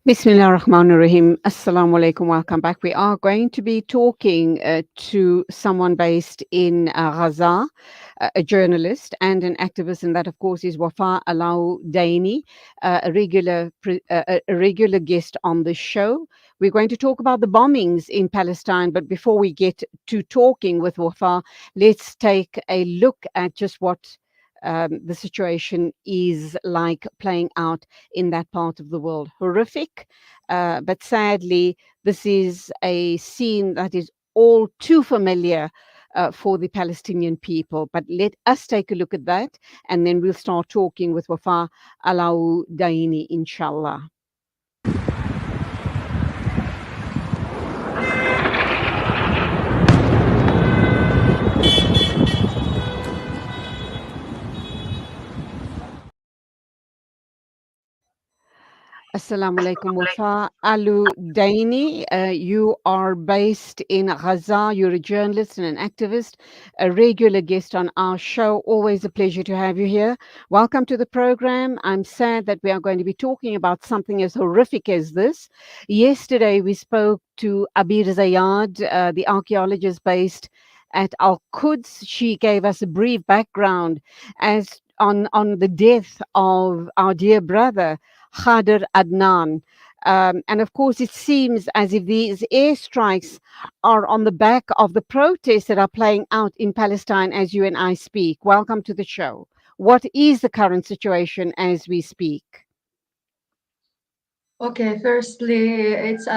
Bismillah ar-Rahman ar-Rahim. Assalamu alaikum. Welcome back. We are going to be talking to someone based in Gaza, a journalist and an activist, and that, of course, is Wafaa Aludaini, a regular guest on the show. We're going to talk about the bombings in Palestine, but before we get to talking with Wafaa, let's take a look at just what the situation is like playing out in that part of the world. Horrific, but sadly, this is a scene that is all too familiar for the Palestinian people. But let us take a look at that, and then we'll start talking with Wafaa Aludaini, inshallah. Assalamu alaikum, Wafaa Aludaini. You are based in Gaza. You're a journalist and an activist, a regular guest on our show. Always a pleasure to have you here. Welcome to the program. I'm sad that we are going to be talking about something as horrific as this. Yesterday, we spoke to Abir Zayad, the archaeologist based at Al-Quds. She gave us a brief background as on the death of our dear brother, Khader Adnan. And of course, it seems as if these airstrikes are on the back of the protests that are playing out in Palestine as you and I speak. Welcome to the show. What is the current situation as we speak? Okay, firstly, it's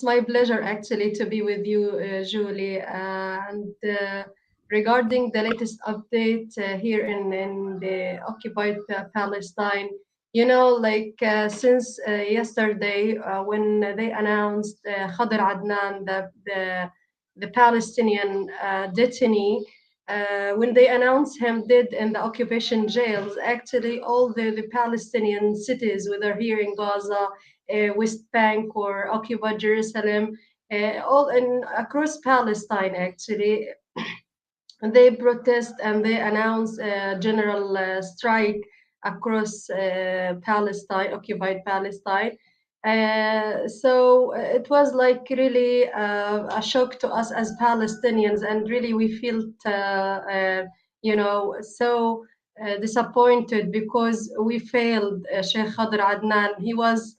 my pleasure actually to be with you, Julie. And regarding the latest update here in the occupied Palestine, since yesterday when they announced Khader Adnan, the Palestinian detainee, when they announced him dead in the occupation jails, actually all the Palestinian cities, whether here in Gaza, West Bank, or occupied Jerusalem, all in across Palestine, actually, they protest and they announce a general strike across Palestine, occupied Palestine. So it was like really a shock to us as Palestinians, and really we felt, so disappointed because we failed Sheikh Khader Adnan. He was,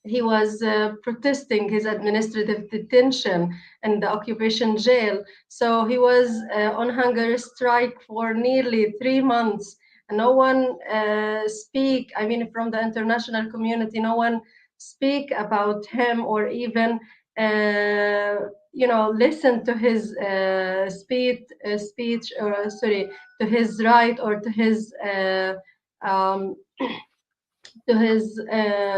he was protesting his administrative detention in the occupation jail. So he was on hunger strike for nearly 3 months. No one speak, I mean, from the international community, no one speak about him or even, listen to his speech, or sorry, to his right, or um, to his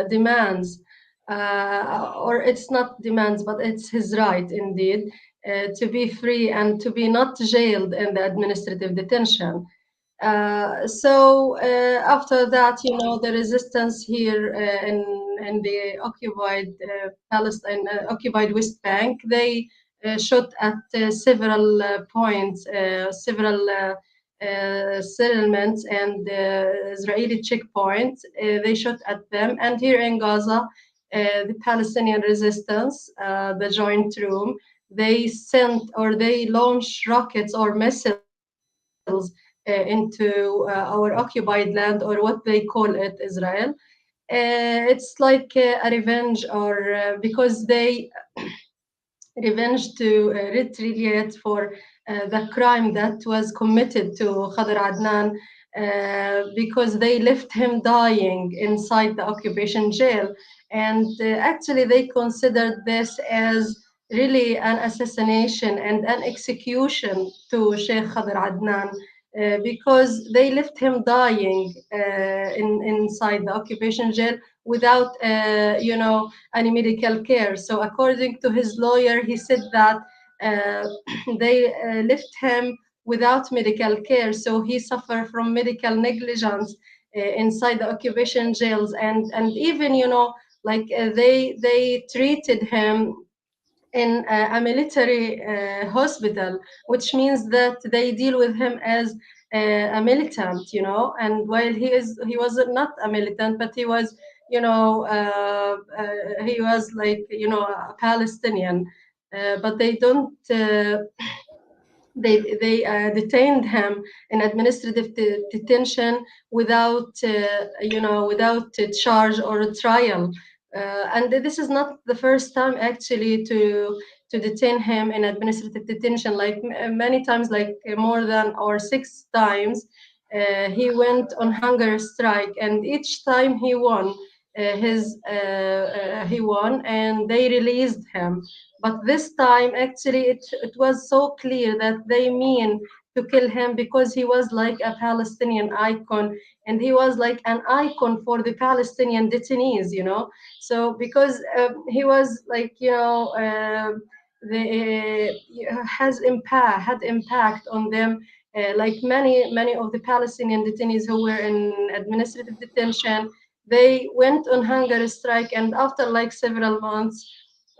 demands, or it's not demands, but it's his right indeed, to be free and to be not jailed in the administrative detention. So after that, the resistance here in the occupied Palestine, occupied West Bank, they shot at several points, several settlements and Israeli checkpoints. They shot at them, and here in Gaza, the Palestinian resistance, the Joint Room, they sent or they launched rockets or missiles into our occupied land, or what they call it, Israel. It's like a revenge, or because they revenge to retaliate for the crime that was committed to Khader Adnan, because they left him dying inside the occupation jail. And actually, they considered this as really an assassination and an execution to Sheikh Khader Adnan. Because they left him dying inside the occupation jail without, any medical care. So, according to his lawyer, he said that uh, they left him without medical care. So he suffered from medical negligence inside the occupation jails, and even, they treated him in a military hospital, which means that they deal with him as a militant, and while he was not a militant, but he was, he was like, a Palestinian, but they don't. They detained him in administrative detention without without a charge or a trial, and this is not the first time actually to detain him in administrative detention, like many times, like more than or 6 times. He went on hunger strike, and each time he won. He won, and they released him. But this time, actually, it was so clear that they mean to kill him because he was like a Palestinian icon, and he was like an icon for the Palestinian detainees. So because he was like, the has impact had impact on them. Like many of the Palestinian detainees who were in administrative detention, they went on hunger strike, and after like several months,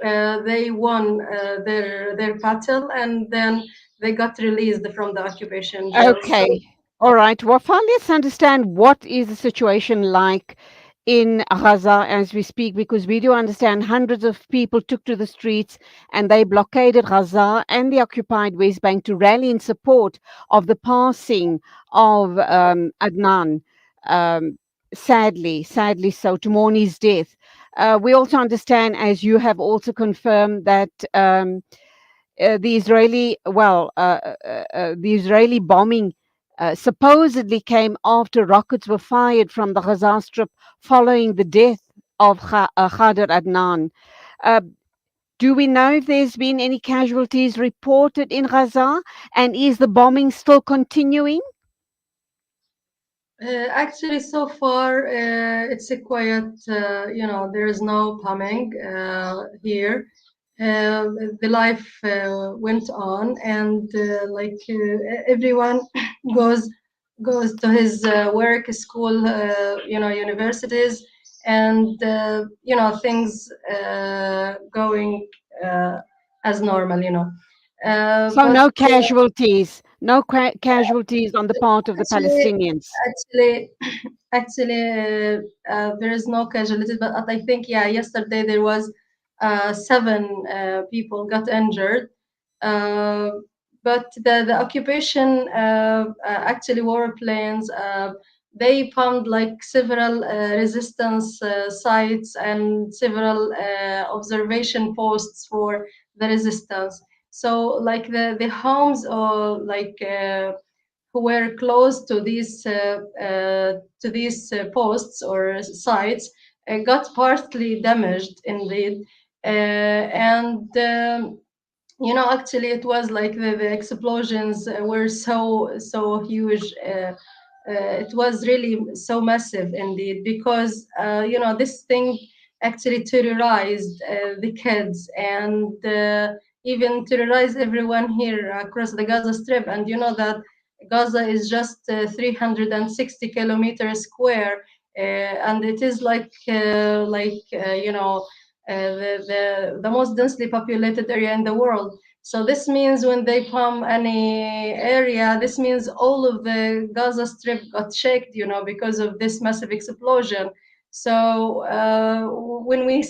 they won their battle, and then they got released from the occupation jail. So Okay. All right. Wafa, let's understand what is the situation like in Gaza as we speak, because we do understand hundreds of people took to the streets and they blockaded Gaza and the occupied West Bank to rally in support of the passing of Adnan. Um, sadly so, to mourn his death. We also understand, as you have also confirmed, that the Israeli bombing supposedly came after rockets were fired from the Gaza Strip following the death of Khader Adnan. Uh, do we know if there's been any casualties reported in Gaza, and is the bombing still continuing? actually, so far, it's a quiet. There is no bombing here. Uh, the life went on, and everyone goes goes to his work, school, universities, and things going as normal. So But no casualties, no casualties on the part of the actually, Palestinians. actually, there is no casualties, but I think, yeah, yesterday there was seven people got injured. Uh, but the occupation, actually, warplanes, they bombed like several resistance sites and several observation posts for the resistance. So, like the homes, or like who were close to these posts or sites, got partly damaged indeed. And actually, it was like the explosions were so huge. It was really so massive indeed, because this thing actually terrorized the kids, and even terrorized everyone here across the Gaza Strip. And you know that Gaza is just 360 kilometers square, and it is the most densely populated area in the world. So this means when they bomb any area, this means all of the Gaza Strip got shaken, because of this massive explosion. So when we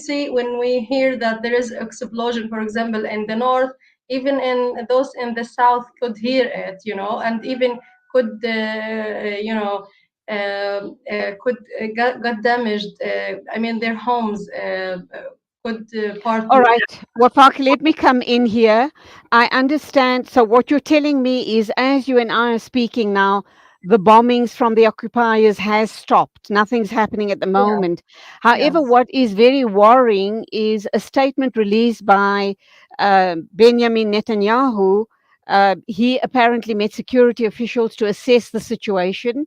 hear that there is explosion, for example, in the north, even in those in the south could hear it, and even could could got damaged. I mean, their homes could All partly. right. Wafak, let me come in here. I understand. So, what you're telling me is, as you and I are speaking now, the bombings from the occupiers has stopped. Nothing's happening at the Yeah. moment. However, Yes. what is very worrying is a statement released by Benjamin Netanyahu. He apparently met security officials to assess the situation,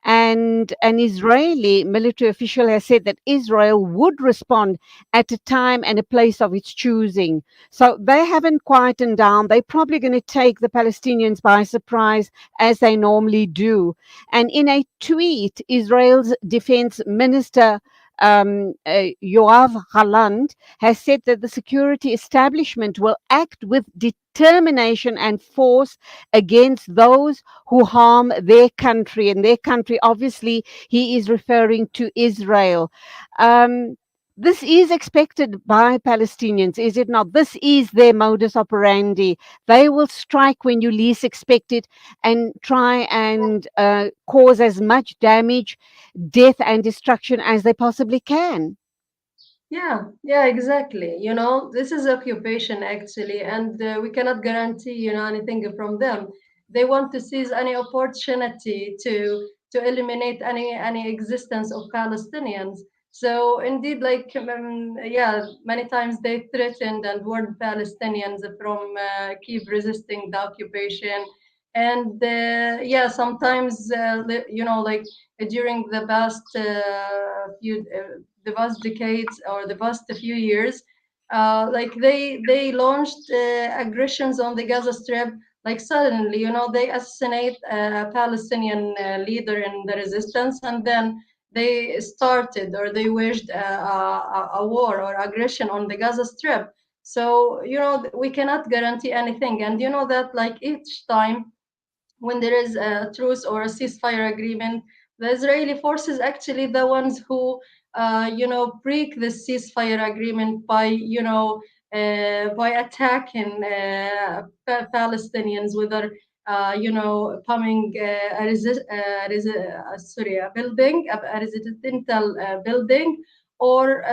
and an Israeli military official has said that Israel would respond at a time and a place of its choosing. So they haven't quietened down. They're probably going to take the Palestinians by surprise, as they normally do. And in a tweet, Israel's defense minister Yoav Gallant, has said that the security establishment will act with determination and force against those who harm their country. And their country, obviously, he is referring to Israel. Um, this is expected by Palestinians, is it not? This is their modus operandi. They will strike when you least expect it and try and cause as much damage, death, and destruction as they possibly can. Yeah, exactly. This is occupation actually, and we cannot guarantee, anything from them. They want to seize any opportunity to eliminate any existence of Palestinians. So indeed, like yeah, many times they threatened and warned Palestinians from keep resisting the occupation, and yeah, sometimes like during the past decades or the past few years, like they launched aggressions on the Gaza Strip. Like suddenly, they assassinate a Palestinian leader in the resistance, and then they started or they waged a war or aggression on the Gaza Strip. So we cannot guarantee anything, and you know that like each time when there is a truce or a ceasefire agreement, the Israeli forces actually the ones who, break the ceasefire agreement by, by attacking Palestinians, whether, bombing a building, a residential building, or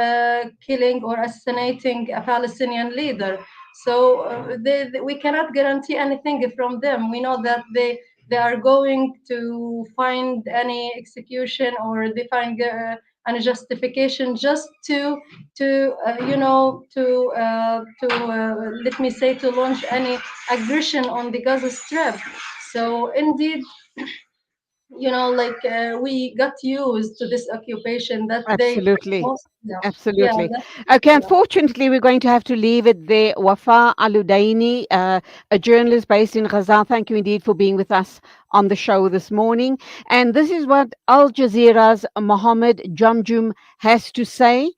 killing or assassinating a Palestinian leader. So we cannot guarantee anything from them. We know that they are going to find any execution or they find any justification just to let me say to launch any aggression on the Gaza Strip. So indeed, like we got used to this occupation that they Absolutely. most yeah Absolutely. that Okay, yeah. unfortunately, we're going to have to leave it there. Wafaa Aludaini, a journalist based in Gaza, thank you indeed for being with us on the show this morning. And this is what Al Jazeera's Mohammed Jamjum has to say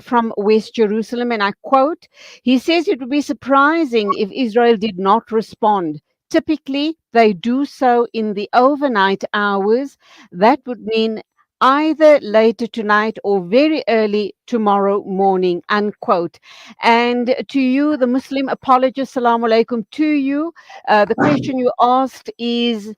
from West Jerusalem. And I quote, he says it would be surprising if Israel did not respond. Typically, they do so in the overnight hours. That would mean either later tonight or very early tomorrow morning, unquote. And to you, the Muslim apologist, salaam alaikum to you. The question you asked is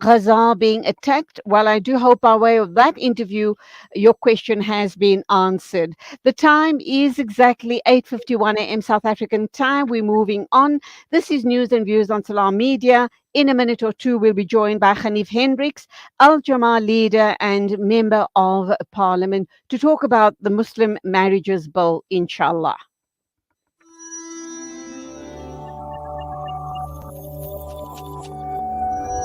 Gaza being attacked? Well, I do hope by way of that interview, your question has been answered. The time is exactly 8:51 a.m. South African time. We're moving on. This is News and Views on Salam Media. In a minute or two, we'll be joined by Hanif Hendricks, Al Jamaa leader and member of parliament, to talk about the Muslim marriages bill, inshallah.